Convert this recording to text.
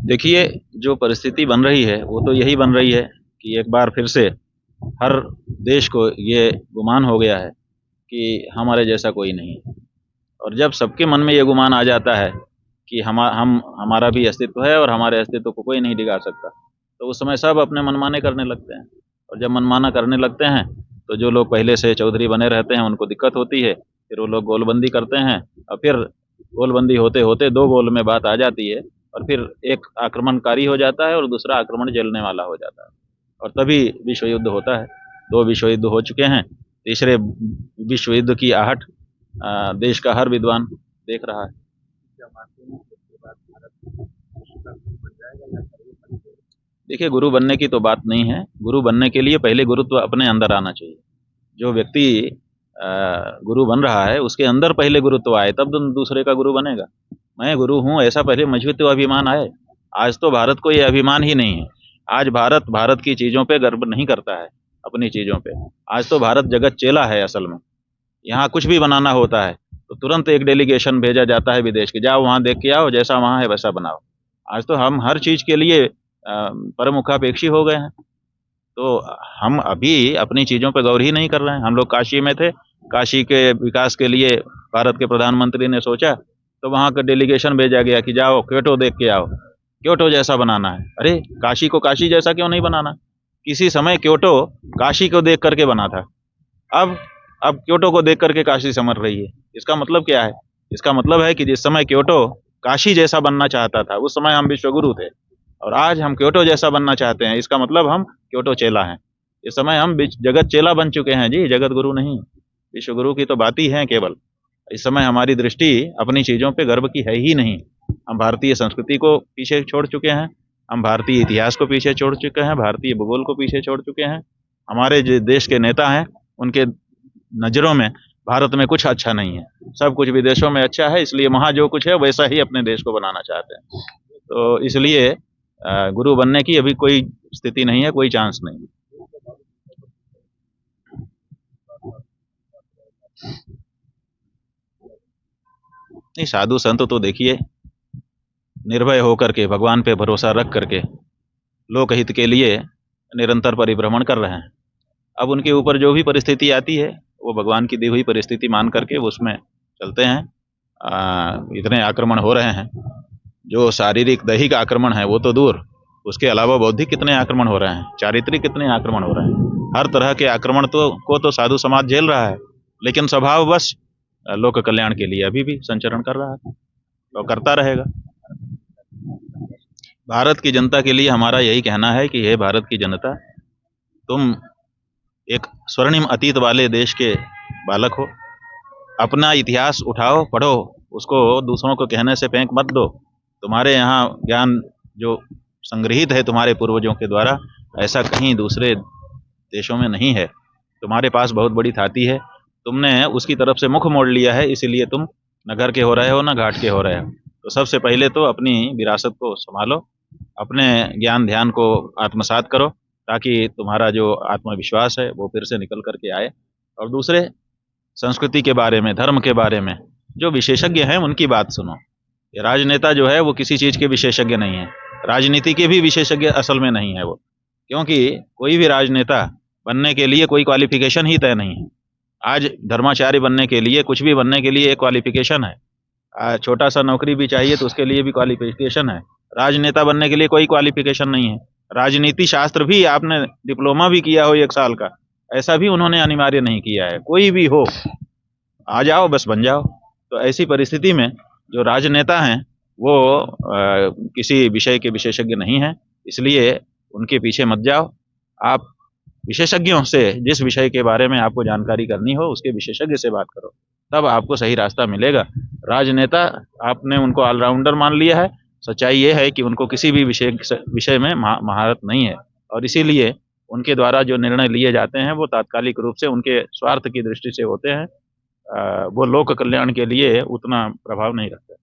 देखिए, जो परिस्थिति बन रही है वो तो यही बन रही है कि एक बार फिर से हर देश को ये गुमान हो गया है कि हमारे जैसा कोई नहीं है। और जब सबके मन में ये गुमान आ जाता है कि हमारा भी अस्तित्व है और हमारे अस्तित्व को कोई नहीं डिगा सकता, तो उस समय सब अपने मनमाने करने लगते हैं। और जब मनमाना करने लगते हैं तो जो लोग पहले से चौधरी बने रहते हैं उनको दिक्कत होती है, फिर वो लोग गोलबंदी करते हैं और फिर गोलबंदी होते होते दो गोल में बात आ जाती है और फिर एक आक्रमणकारी हो जाता है और दूसरा आक्रमण झेलने वाला हो जाता है और तभी विश्व युद्ध होता है। दो विश्व युद्ध हो चुके हैं, तीसरे विश्व युद्ध की आहट देश का हर विद्वान देख रहा है। देखिए, गुरु बनने की तो बात नहीं है। गुरु बनने के लिए पहले गुरुत्व अपने अंदर आना चाहिए। जो व्यक्ति गुरु बन रहा है उसके अंदर पहले गुरुत्व आए तब तो दूसरे का गुरु बनेगा। मैं गुरु हूँ ऐसा पहले मुझे तो अभिमान आए। आज तो भारत को ये अभिमान ही नहीं है। आज भारत भारत की चीज़ों पे गर्व नहीं करता है, अपनी चीज़ों पे। आज तो भारत जगत चेला है असल में। यहाँ कुछ भी बनाना होता है तो तुरंत एक डेलीगेशन भेजा जाता है विदेश के, जाओ वहाँ देख के आओ, जैसा वहाँ है वैसा बनाओ। आज तो हम हर चीज़ के लिए परमुखापेक्षी हो गए हैं। तो हम अभी अपनी चीज़ों पे गौर ही नहीं कर रहे हैं। हम लोग काशी में थे, काशी के विकास के लिए भारत के प्रधानमंत्री ने सोचा तो वहाँ का डेलीगेशन भेजा गया कि जाओ क्योटो देख के आओ, क्योटो जैसा बनाना है। अरे काशी को काशी जैसा क्यों नहीं बनाना? किसी समय क्योटो काशी को देख करके बना था। अब क्योटो को देख करके काशी समर रही है। इसका मतलब क्या है? इसका मतलब है कि जिस समय क्योटो काशी जैसा बनना चाहता था उस समय हम विश्वगुरु थे और आज हम क्योटो जैसा बनना चाहते हैं। इसका मतलब हम क्योटो चेला हैं। इस समय हम जगत चेला बन चुके हैं जी, जगत गुरु नहीं। विश्वगुरु की तो बात ही है केवल। इस समय हमारी दृष्टि अपनी चीज़ों पे गर्व की है ही नहीं। हम भारतीय संस्कृति को पीछे छोड़ चुके हैं, हम भारतीय इतिहास को पीछे छोड़ चुके हैं, भारतीय भूगोल को पीछे छोड़ चुके हैं। हमारे जो देश के नेता हैं उनके नज़रों में भारत में कुछ अच्छा नहीं है, सब कुछ विदेशों में अच्छा है, इसलिए वहाँ जो कुछ है वैसा ही अपने देश को बनाना चाहते हैं। तो इसलिए गुरु बनने की अभी कोई स्थिति नहीं है, कोई चांस नहीं। नहीं, साधु संत तो देखिए निर्भय होकर के भगवान पे भरोसा रख करके लोकहित के लिए निरंतर परिभ्रमण कर रहे हैं। अब उनके ऊपर जो भी परिस्थिति आती है वो भगवान की दी हुई परिस्थिति मान करके वो उसमें चलते हैं। इतने आक्रमण हो रहे हैं, जो शारीरिक दैहिक आक्रमण है वो तो दूर, उसके अलावा बौद्धिक कितने आक्रमण हो रहे हैं, चारित्रिक कितने आक्रमण हो रहे हैं। हर तरह के आक्रमण को साधु समाज झेल रहा है, लेकिन स्वभाववश लोक कल्याण के लिए अभी भी संचरण कर रहा है, तो करता रहेगा। भारत की जनता के लिए हमारा यही कहना है कि हे भारत की जनता, तुम एक स्वर्णिम अतीत वाले देश के बालक हो। अपना इतिहास उठाओ, पढ़ो, उसको दूसरों को कहने से फेंक मत दो। तुम्हारे यहाँ ज्ञान जो संग्रहित है तुम्हारे पूर्वजों के द्वारा, ऐसा कहीं दूसरे देशों में नहीं है। तुम्हारे पास बहुत बड़ी थाती है, तुमने उसकी तरफ से मुख मोड़ लिया है, इसीलिए तुम न घर के हो रहे हो न घाट के हो रहे हो। तो सबसे पहले तो अपनी विरासत को संभालो, अपने ज्ञान ध्यान को आत्मसात करो, ताकि तुम्हारा जो आत्मविश्वास है वो फिर से निकल करके आए। और दूसरे, संस्कृति के बारे में, धर्म के बारे में जो विशेषज्ञ हैं उनकी बात सुनो। ये राजनेता जो है वो किसी चीज़ के विशेषज्ञ नहीं है, राजनीति के भी विशेषज्ञ असल में नहीं है वो। क्योंकि कोई भी राजनेता बनने के लिए कोई क्वालिफिकेशन ही तय नहीं है। आज धर्माचार्य बनने के लिए, कुछ भी बनने के लिए एक क्वालिफिकेशन है। छोटा सा नौकरी भी चाहिए तो उसके लिए भी क्वालिफिकेशन है। राजनेता बनने के लिए कोई क्वालिफिकेशन नहीं है। राजनीति शास्त्र भी आपने डिप्लोमा भी किया हो 1 साल का, ऐसा भी उन्होंने अनिवार्य नहीं किया है। कोई भी हो, आ जाओ बस बन जाओ। तो ऐसी परिस्थिति में जो राजनेता हैं वो किसी विषय के विशेषज्ञ नहीं हैं, इसलिए उनके पीछे मत जाओ। आप विशेषज्ञों से, जिस विषय के बारे में आपको जानकारी करनी हो उसके विशेषज्ञ से बात करो, तब आपको सही रास्ता मिलेगा। राजनेता, आपने उनको ऑलराउंडर मान लिया है, सच्चाई ये है कि उनको किसी भी विषय में महारत नहीं है और इसीलिए उनके द्वारा जो निर्णय लिए जाते हैं वो तात्कालिक रूप से उनके स्वार्थ की दृष्टि से होते हैं। वो लोक कल्याण के लिए उतना प्रभाव नहीं रखते।